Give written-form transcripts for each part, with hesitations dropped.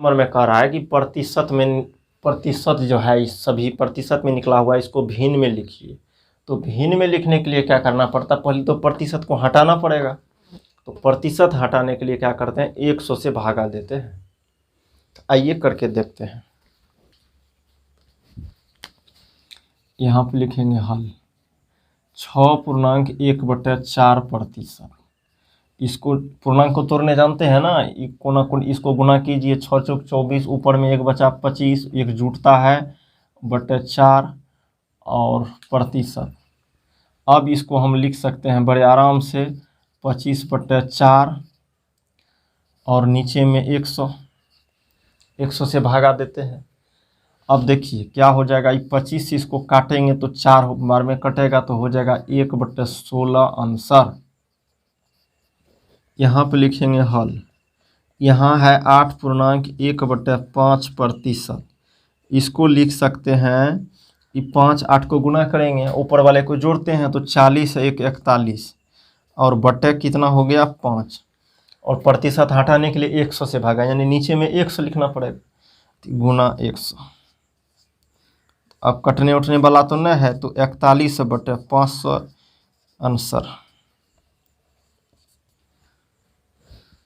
Number में कह रहा है कि प्रतिशत जो है इस सभी प्रतिशत में निकला हुआ है, इसको भिन्न में लिखिए। तो भिन्न में लिखने के लिए क्या करना पड़ता है, पहले तो प्रतिशत को हटाना पड़ेगा। तो प्रतिशत हटाने के लिए क्या करते हैं, 100 से भागा देते हैं। तो आइए करके देखते हैं। यहाँ पे लिखेंगे हल 6.1/4%। इसको पूर्णांक को तोड़ने जानते हैं ना, इसको गुना कीजिए, 6 चौक 24, ऊपर में 1 बचा 25, एक जुटता है बटे 4 और प्रतिशत। अब इसको हम लिख सकते हैं बड़े आराम से 25/4 और नीचे में 100 से भागा देते हैं। अब देखिए क्या हो जाएगा, 25 से इसको काटेंगे तो 4 बार में कटेगा, तो हो जाएगा 1/16 आंसर। यहाँ पे लिखेंगे हल, यहाँ है 8.1/5%। इसको लिख सकते हैं कि 5 8 को गुना करेंगे, ऊपर वाले को जोड़ते हैं तो 40 1 41 और बटे कितना हो गया 5, और प्रतिशत हटाने के लिए 100 से भागा, यानी नीचे में 100 लिखना पड़ेगा, गुना 100। अब कटने उठने वाला तो नहीं है, तो 41/500 आंसर।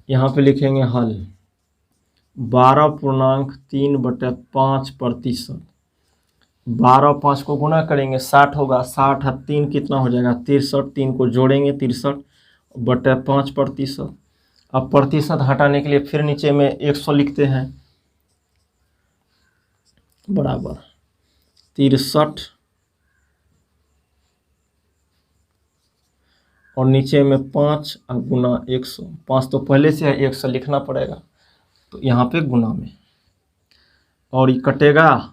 यहाँ पे लिखेंगे हल 12.3/5%। 12 5 को गुना करेंगे 60 होगा, 60 और 3 कितना हो जाएगा 63, 3 को जोड़ेंगे 63/5%। अब प्रतिशत हटाने के लिए फिर नीचे में 100 लिखते हैं, बराबर 63 और नीचे में 5 और गुना 100। 5 तो पहले से है, 100 लिखना पड़ेगा, तो यहाँ पे गुना में, और ये कटेगा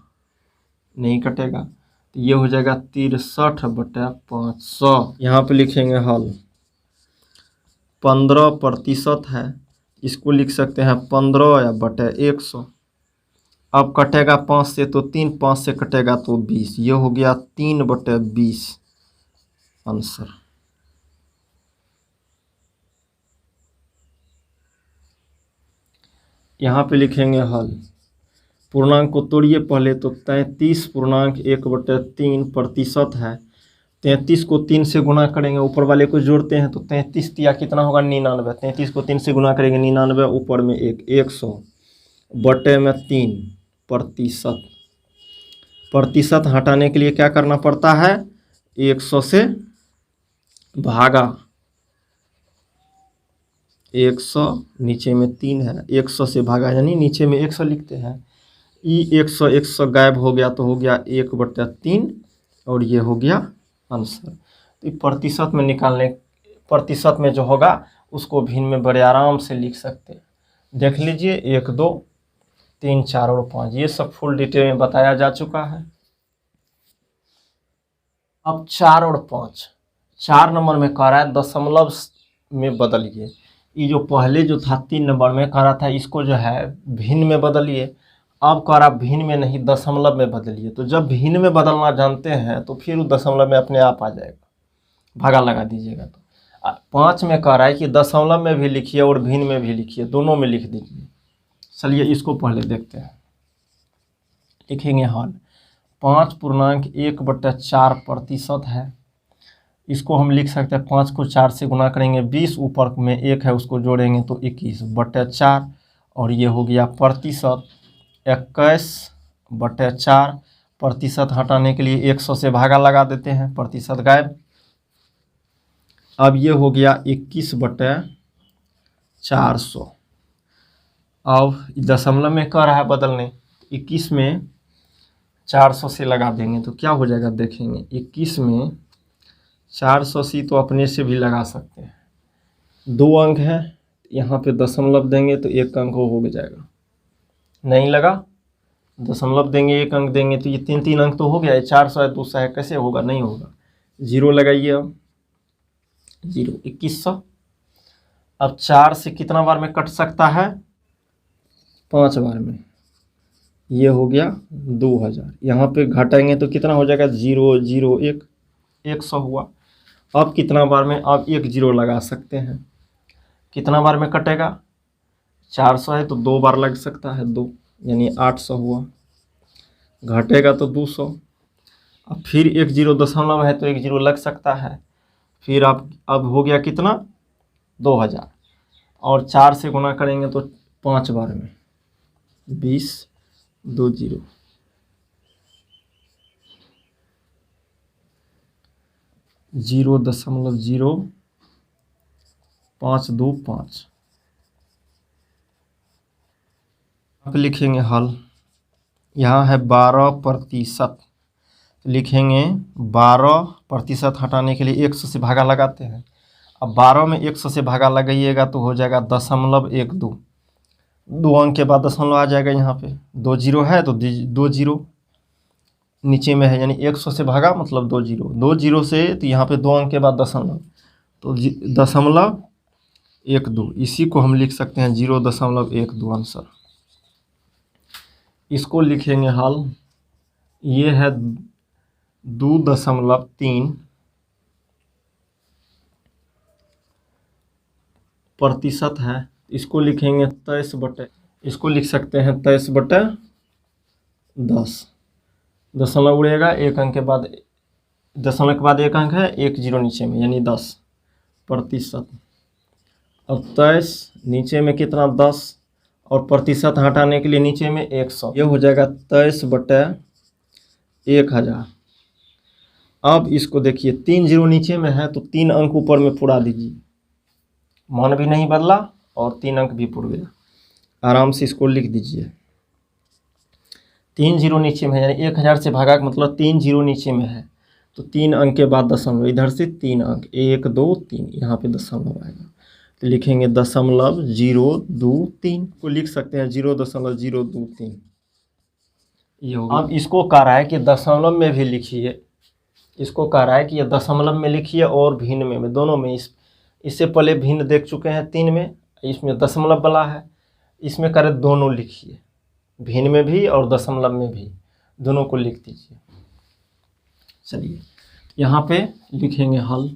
नहीं कटेगा, तो ये हो जाएगा 63/500। यहाँ पे लिखेंगे हल 15% है, इसको लिख सकते हैं 15/100। अब कटेगा 5 से तो 3, 5 से कटेगा तो 20, ये हो गया 3/20 आंसर। यहाँ पे लिखेंगे हल, पूर्णांक को तोड़िए पहले, तो 33.1/3% है। 33 को 3 से गुना करेंगे, ऊपर वाले को जोड़ते हैं तो 33 दिया कितना होगा 99। 33 को 3 से गुना करेंगे 99, ऊपर में 100 बटे में 3%। प्रतिशत हटाने के लिए क्या करना पड़ता है, 100 से भागा, 100 नीचे में 3 है, 100 से भागा यानी नीचे में 100 लिखते हैं। 100 गायब हो गया तो हो गया 1/3 और ये हो गया आंसर। तो प्रतिशत में निकालने, प्रतिशत में जो होगा उसको भिन्न में बड़े आराम से लिख सकते हैं। देख लीजिए 1 2 3 4 और 5, ये सब फुल डिटेल में बताया जा चुका है। अब 4 और 5, 4 नंबर में कह रहा है दशमलव में बदलिए। ये जो पहले जो था 3 नंबर में कह रहा था इसको जो है भिन्न में बदलिए, अब कह रहा भिन्न में नहीं दशमलव में बदलिए। तो जब भिन्न में बदलना जानते हैं तो फिर वो दशमलव में अपने आप आ जाएगा, भागा लगा दीजिएगा। तो 5 में कह रहा है कि दशमलव में भी लिखिए और भिन्न में भी लिखिए, दोनों में लिख दीजिए। चलिए इसको पहले देखते हैं। लिखेंगे हल 5.1/4% है, इसको हम लिख सकते हैं 5 को 4 से गुना करेंगे, 20 ऊपर में 1 है उसको जोड़ेंगे तो 21/4 और ये हो गया प्रतिशत 21/4। प्रतिशत हटाने के लिए 100 से भागा लगा देते हैं, प्रतिशत गायब। अब ये हो गया 21/400। अब दशमलव में कह रहा है बदलने, 21 में 400 से लगा देंगे तो क्या हो जाएगा देखेंगे। 21 में 400 से तो अपने से भी लगा सकते हैं, 2 अंक है, यहाँ पे दशमलव देंगे तो 1 अंक हो जाएगा। नहीं लगा, दशमलव देंगे 1 अंक देंगे तो ये 3 अंक तो हो गया। 400 है 200 है, कैसे होगा, नहीं होगा। 0 लगाइए, अब 0 2100। अब 4 से कितना बार में कट सकता है, 5 बार में, ये हो गया 2000। यहाँ पे घटाएंगे तो कितना हो जाएगा 0 0 1, 100 हुआ। अब कितना बार में, अब 1 0 लगा सकते हैं, कितना बार में कटेगा, 400 है तो 2 बार लग सकता है, 2 यानी 800 हुआ। घटेगा तो 200। अब फिर एक जीरो दशमलव है तो एक जीरो लग सकता है। फिर अब हो गया कितना, 2000। और 4 से गुना करेंगे तो 5 बार में 20, 2 जीरो, 0.0525। आप लिखेंगे हल। यहाँ है 12%, लिखेंगे 12% हटाने के लिए 100 से भागा लगाते हैं। अब 12 में 100 से भागा लगाइएगा तो हो जाएगा 0.12। 2 अंक के बाद दशमलव आ जाएगा। यहाँ पे 2 जीरो है तो 2 जीरो नीचे में है, यानी 100 से भागा मतलब 2 जीरो, 2 जीरो से तो यहाँ पे 2 अंक के बाद दशमलव, तो 0.12। इसी को हम लिख सकते हैं 0.12 आंसर। इसको लिखेंगे हल। ये है 2.3% है। इसको लिखेंगे 23/, इसको लिख सकते हैं 23/10। दशमलव उड़ेगा, एक अंक के बाद, दशमलव के बाद एक अंक है, एक जीरो नीचे में, यानी 10%। अब 23 नीचे में कितना, 10, और प्रतिशत हटाने के लिए नीचे में 100, ये हो जाएगा 23/1000। अब इसको देखिए 3 जीरो नीचे में है तो 3 अंक ऊपर में पुरा दीजिए, मान भी नहीं बदला और 3 अंक भी पुर गया। आराम से इसको लिख दीजिए। 3 जीरो नीचे में है, यानी 1000 से भागा का मतलब 3 जीरो नीचे में है तो 3 अंक के बाद दशमलव, इधर से 3 अंक, 1 2 3, यहाँ पे दशमलव आएगा तो लिखेंगे 0.023 को लिख सकते हैं 0.023। ये होगा। अब इसको कह रहा है कि दशमलव में भी लिखिए, इसको कह रहा है कि ये दशमलव में लिखिए और भिन्न में दोनों में। इससे पहले भिन्न देख चुके हैं 3 में, इसमें दशमलव वाला है, इसमें करें दोनों लिखिए, भिन्न में भी और दशमलव में भी, दोनों को लिख दीजिए। चलिए यहाँ पे लिखेंगे हल।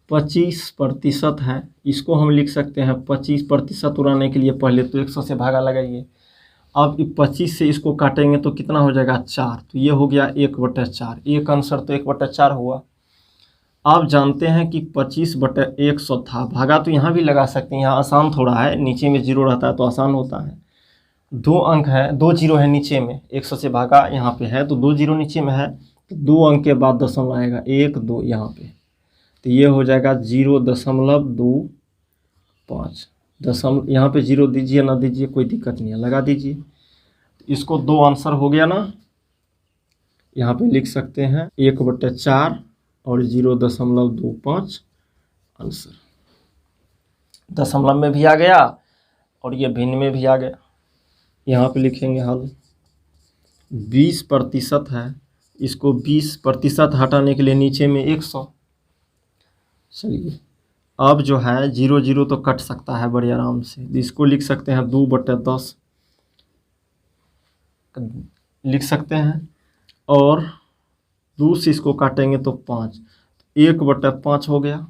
25% है, इसको हम लिख सकते हैं 25% उड़ाने के लिए पहले तो 100 से भागा लगाइए। अब 25 से इसको काटेंगे तो कितना हो जाएगा, 4, तो ये हो गया 1/4। एक आंसर तो 1/4 हुआ। आप जानते हैं कि 25/100 था, भागा तो यहाँ भी लगा सकते हैं, यहाँ आसान थोड़ा है, नीचे में जीरो रहता है तो आसान होता है। 2 अंक है, 2 जीरो है नीचे में, 100 से भागा यहाँ पे है तो 2 जीरो नीचे में है तो 2 अंक के बाद दशमलव आएगा, 1 2 यहाँ पे, तो ये हो जाएगा 0.25। दशमलव यहाँ पे 0 दीजिए ना दीजिए कोई दिक्कत नहीं है, लगा दीजिए। इसको 2 आंसर हो गया ना, यहाँ पे लिख सकते हैं 1/4 और 0.25 आंसर। दशमलव में भी आ गया और ये भिन्न में भी आ गया। यहाँ पे लिखेंगे हल। 20% है, इसको 20% हटाने के लिए नीचे में 100। चलिए अब जो है 0 0 तो कट सकता है बड़े आराम से, इसको लिख सकते हैं 2/10 लिख सकते हैं, और 2 से इसको काटेंगे तो 5, 1/5 हो गया,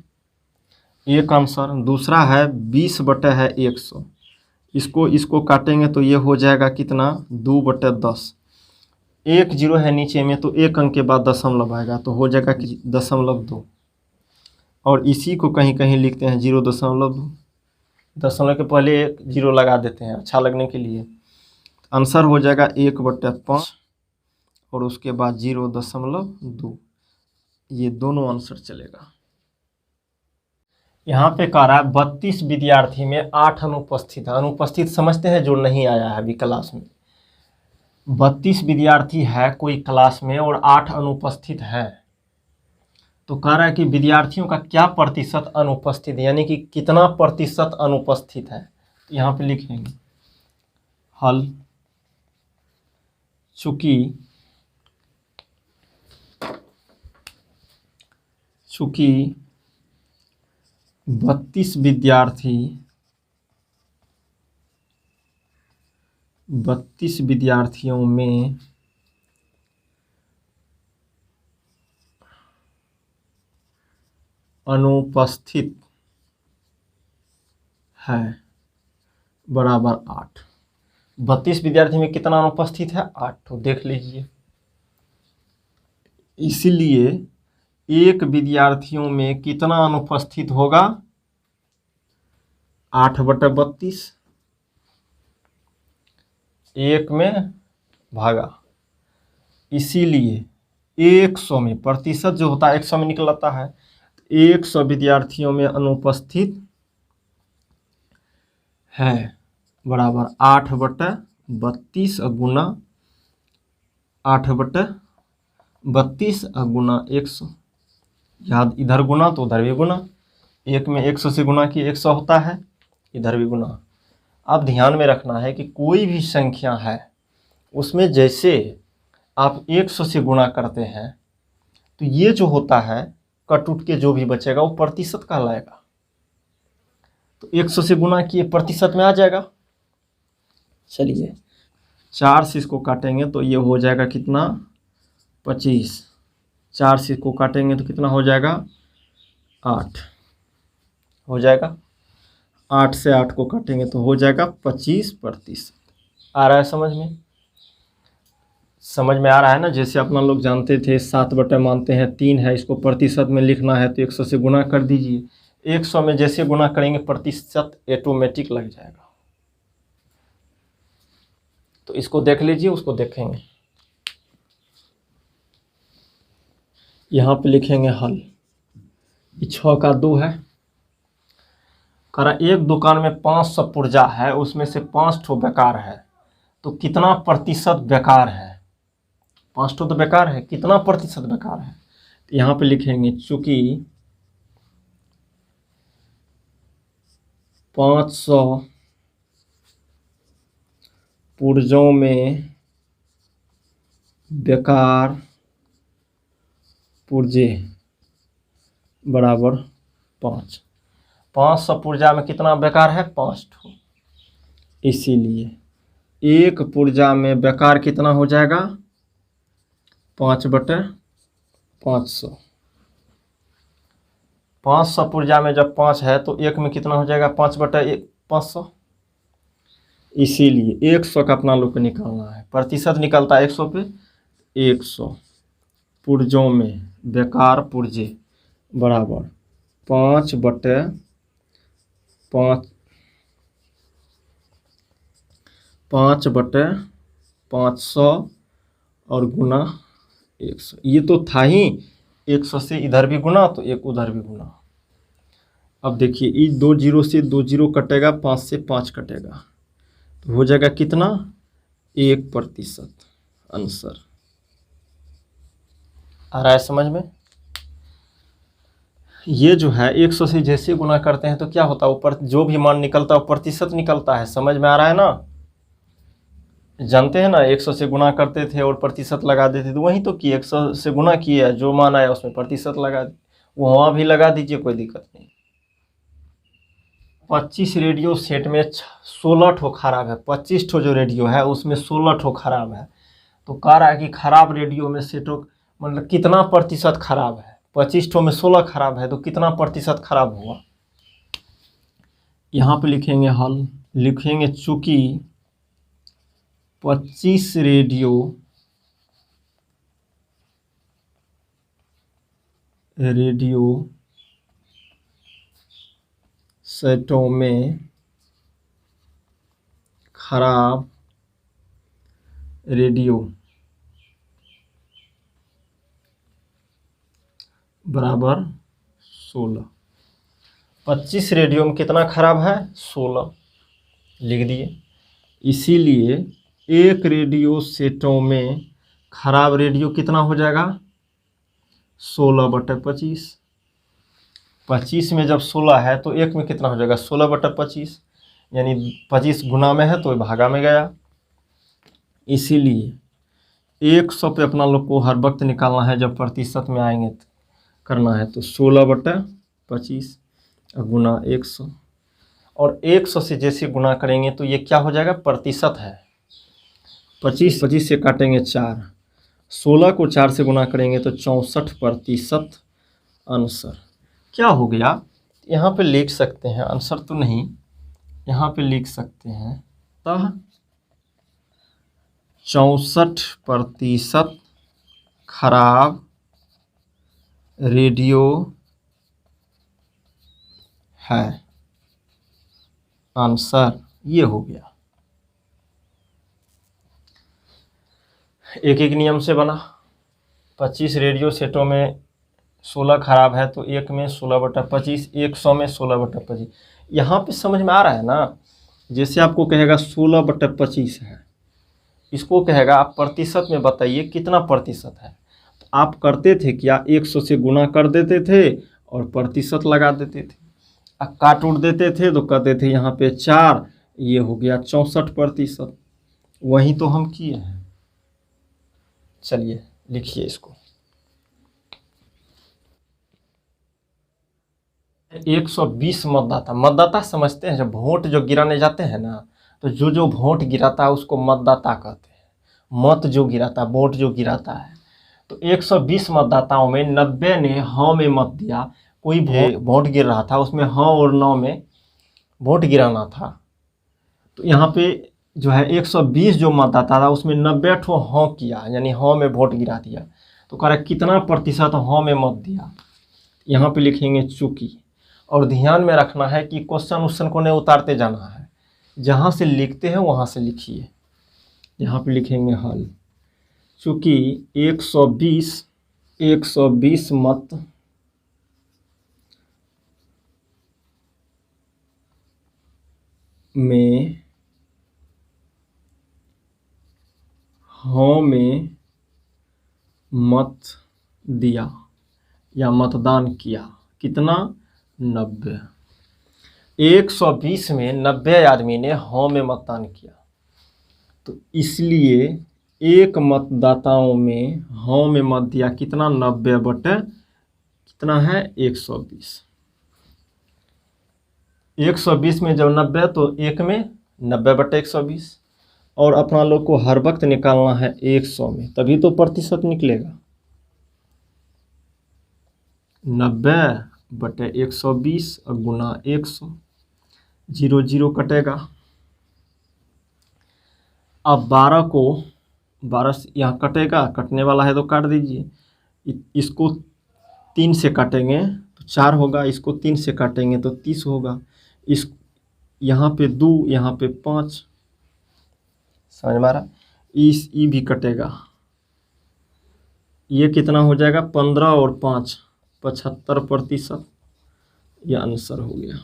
एक आंसर। दूसरा है 20/100, इसको काटेंगे तो ये हो जाएगा कितना, 2/10। एक जीरो है नीचे में तो एक अंक के बाद दशमलव आएगा तो हो जाएगा कि 0.2, और इसी को कहीं कहीं लिखते हैं 0.2। दशमलव के पहले एक जीरो लगा देते हैं अच्छा लगने के लिए। आंसर हो जाएगा 1/5 और उसके बाद 0.2। ये दोनों आंसर चलेगा। यहाँ पे कह रहा है 32 विद्यार्थी में 8 अनुपस्थित है। अनुपस्थित समझते हैं जो नहीं आया है अभी क्लास में। 32 विद्यार्थी है कोई क्लास में और 8 अनुपस्थित है, तो कह रहा है कि विद्यार्थियों का क्या प्रतिशत अनुपस्थित है, यानी कि कितना प्रतिशत अनुपस्थित है। तो यहाँ पे लिखेंगे हल। चूंकि 32 विद्यार्थियों में अनुपस्थित है बराबर 8। 32 विद्यार्थी में कितना अनुपस्थित है? 8 तो देख लीजिए। इसीलिए एक विद्यार्थियों में कितना अनुपस्थित होगा? 8/32। एक में भागा, इसीलिए 100 में, प्रतिशत जो होता है 100 में निकलता है, 100 विद्यार्थियों में अनुपस्थित है बराबर 8/32 गुना 8/32 गुना 100। याद, इधर गुना तो उधर भी गुना, एक में 100 से गुना किए 100 होता है, इधर भी गुना। अब ध्यान में रखना है कि कोई भी संख्या है उसमें जैसे आप 100 से गुणा करते हैं तो ये जो होता है कट उठ के जो भी बचेगा वो प्रतिशत कहलाएगा। तो 100 से गुणा किए प्रतिशत में आ जाएगा। चलिए 4 से इसको काटेंगे तो ये हो जाएगा कितना? 25। 4 से इसको काटेंगे तो कितना हो जाएगा? 8 हो जाएगा। 8 से 8 को काटेंगे तो हो जाएगा 25%। आ रहा है समझ में? समझ में आ रहा है ना? जैसे अपना लोग जानते थे 7 मानते हैं 3 है, इसको प्रतिशत में लिखना है तो 100 से गुना कर दीजिए। 100 में जैसे गुना करेंगे प्रतिशत ऑटोमेटिक लग जाएगा। तो इसको देख लीजिए, उसको देखेंगे। यहाँ पे लिखेंगे हल। 6 का 2 है। कह रहा एक दुकान में 500 पुर्जा है, उसमें से 5 ठो बेकार है, तो कितना प्रतिशत बेकार है? 5 ठो तो बेकार है, कितना प्रतिशत बेकार है? तो यहाँ पे लिखेंगे चूंकि 500 पुर्जों में बेकार पुर्जे बराबर 5। 500 पुर्जा में कितना बेकार है? 5 ठो। इसीलिए एक पुर्जा में बेकार कितना हो जाएगा? 5/500। 500 पुर्जा में जब 5 है तो एक में कितना हो जाएगा? 5/500। इसीलिए 100 का अपना लोग को निकालना है, प्रतिशत निकलता है 100 पे। 100 पुर्जों में बेकार पुर्जे बराबर 5/500 और गुना 100। ये तो था ही 100 से इधर भी गुना तो एक उधर भी गुना। अब देखिए इस 2 जीरो से 2 जीरो कटेगा, 5 से 5 कटेगा, तो हो जाएगा कितना? 1% आंसर। आ रहा है समझ में? ये जो है 100 से जैसे गुना करते हैं तो क्या होता है? ऊपर जो भी मान निकलता है वो प्रतिशत निकलता है। समझ में आ रहा है ना? जानते हैं ना, 100 से गुना करते थे और प्रतिशत लगा देते थे, तो वही तो किए, 100 से गुना किया, जो मान आया उसमें प्रतिशत लगा दी। वो वहाँ भी लगा दीजिए, कोई दिक्कत नहीं। 25 रेडियो सेट में 16 ठो खराब है। 25 ठो जो रेडियो है उसमें 16 ठो खराब है। तो कह रहा है कि खराब रेडियो में सेटों मतलब कितना प्रतिशत खराब है? 25 ठो में 16 खराब है तो कितना प्रतिशत खराब हुआ? यहाँ पे लिखेंगे हल। लिखेंगे चूंकि 25 रेडियो सेटों में खराब रेडियो बराबर 16। 25 रेडियो में कितना खराब है? 16 लिख दिए। इसीलिए एक रेडियो सेटों में खराब रेडियो कितना हो जाएगा? 16/25। 25 में जब 16 है तो एक में कितना हो जाएगा? 16/25, यानी 25 गुना में है तो भागा में गया। इसीलिए 100 पे अपना लोग को हर वक्त निकालना है, जब प्रतिशत में आएंगे तो करना है तो 16/25 गुना 100। और 100 से जैसे गुना करेंगे तो ये क्या हो जाएगा? प्रतिशत है। 25 से काटेंगे 4, 16 को 4 से गुना करेंगे तो 64% आंसर। क्या हो गया? यहाँ पे लिख सकते हैं, आंसर तो नहीं, यहाँ पे लिख सकते हैं अतः 64% खराब रेडियो है। आंसर ये हो गया। एक एक नियम से बना। 25 रेडियो सेटों में 16 खराब है तो एक में 16/25, 100 में 16/25। यहाँ पे समझ में आ रहा है ना। जैसे आपको कहेगा 16/25 है, इसको कहेगा आप प्रतिशत में बताइए कितना प्रतिशत है। तो आप करते थे क्या, 100 से गुना कर देते थे और प्रतिशत लगा देते थे। अब काट उड़ देते थे तो कहते थे यहाँ पे 4, ये हो गया 64%। वही तो हम किए हैं। चलिए लिखिए इसको। 120 मतदाता समझते हैं। जब वोट जो गिराने जाते हैं ना, तो जो वोट गिराता है उसको मतदाता कहते हैं। मत जो गिराता, वोट जो गिराता है। तो 120 मतदाताओं में 90 ने हाँ में मत दिया। कोई वोट गिर रहा था, उसमें हाँ और नो में वोट गिराना था। तो यहाँ पे जो है 120 जो मतदाता था उसमें 90 ठो हाँ किया, यानी हाँ में वोट गिरा दिया। तो कह रहा है कितना प्रतिशत हाँ में मत दिया। यहाँ पे लिखेंगे चूंकि। और ध्यान में रखना है कि क्वेश्चन को नहीं उतारते जाना है, जहाँ से लिखते हैं वहाँ से लिखिए। यहाँ पे लिखेंगे हल। चूंकि 120 मत में हाँ में मत दिया या मतदान किया, कितना, 90। 120 में 90 आदमी ने हाँ में मतदान किया, तो इसलिए एक मतदाताओं में हाँ में मत दिया कितना, 90 बटे कितना है 120। 120 में जब 90 तो एक में 90 बटे 120। और अपना लोग को हर वक्त निकालना है 100 में, तभी तो प्रतिशत निकलेगा। 90 बटे 120 और गुना 100, 0 0 कटेगा। अब 12 यहाँ कटेगा, कटने वाला है तो काट दीजिए। इसको 3 से काटेंगे तो 4 होगा, इसको 3 से काटेंगे तो 30 होगा। इस यहाँ पे 2, यहाँ पे 5, समझ में आ रहा। ई भी कटेगा, ये कितना हो जाएगा, 15 और 5 75%। यह आंसर हो गया।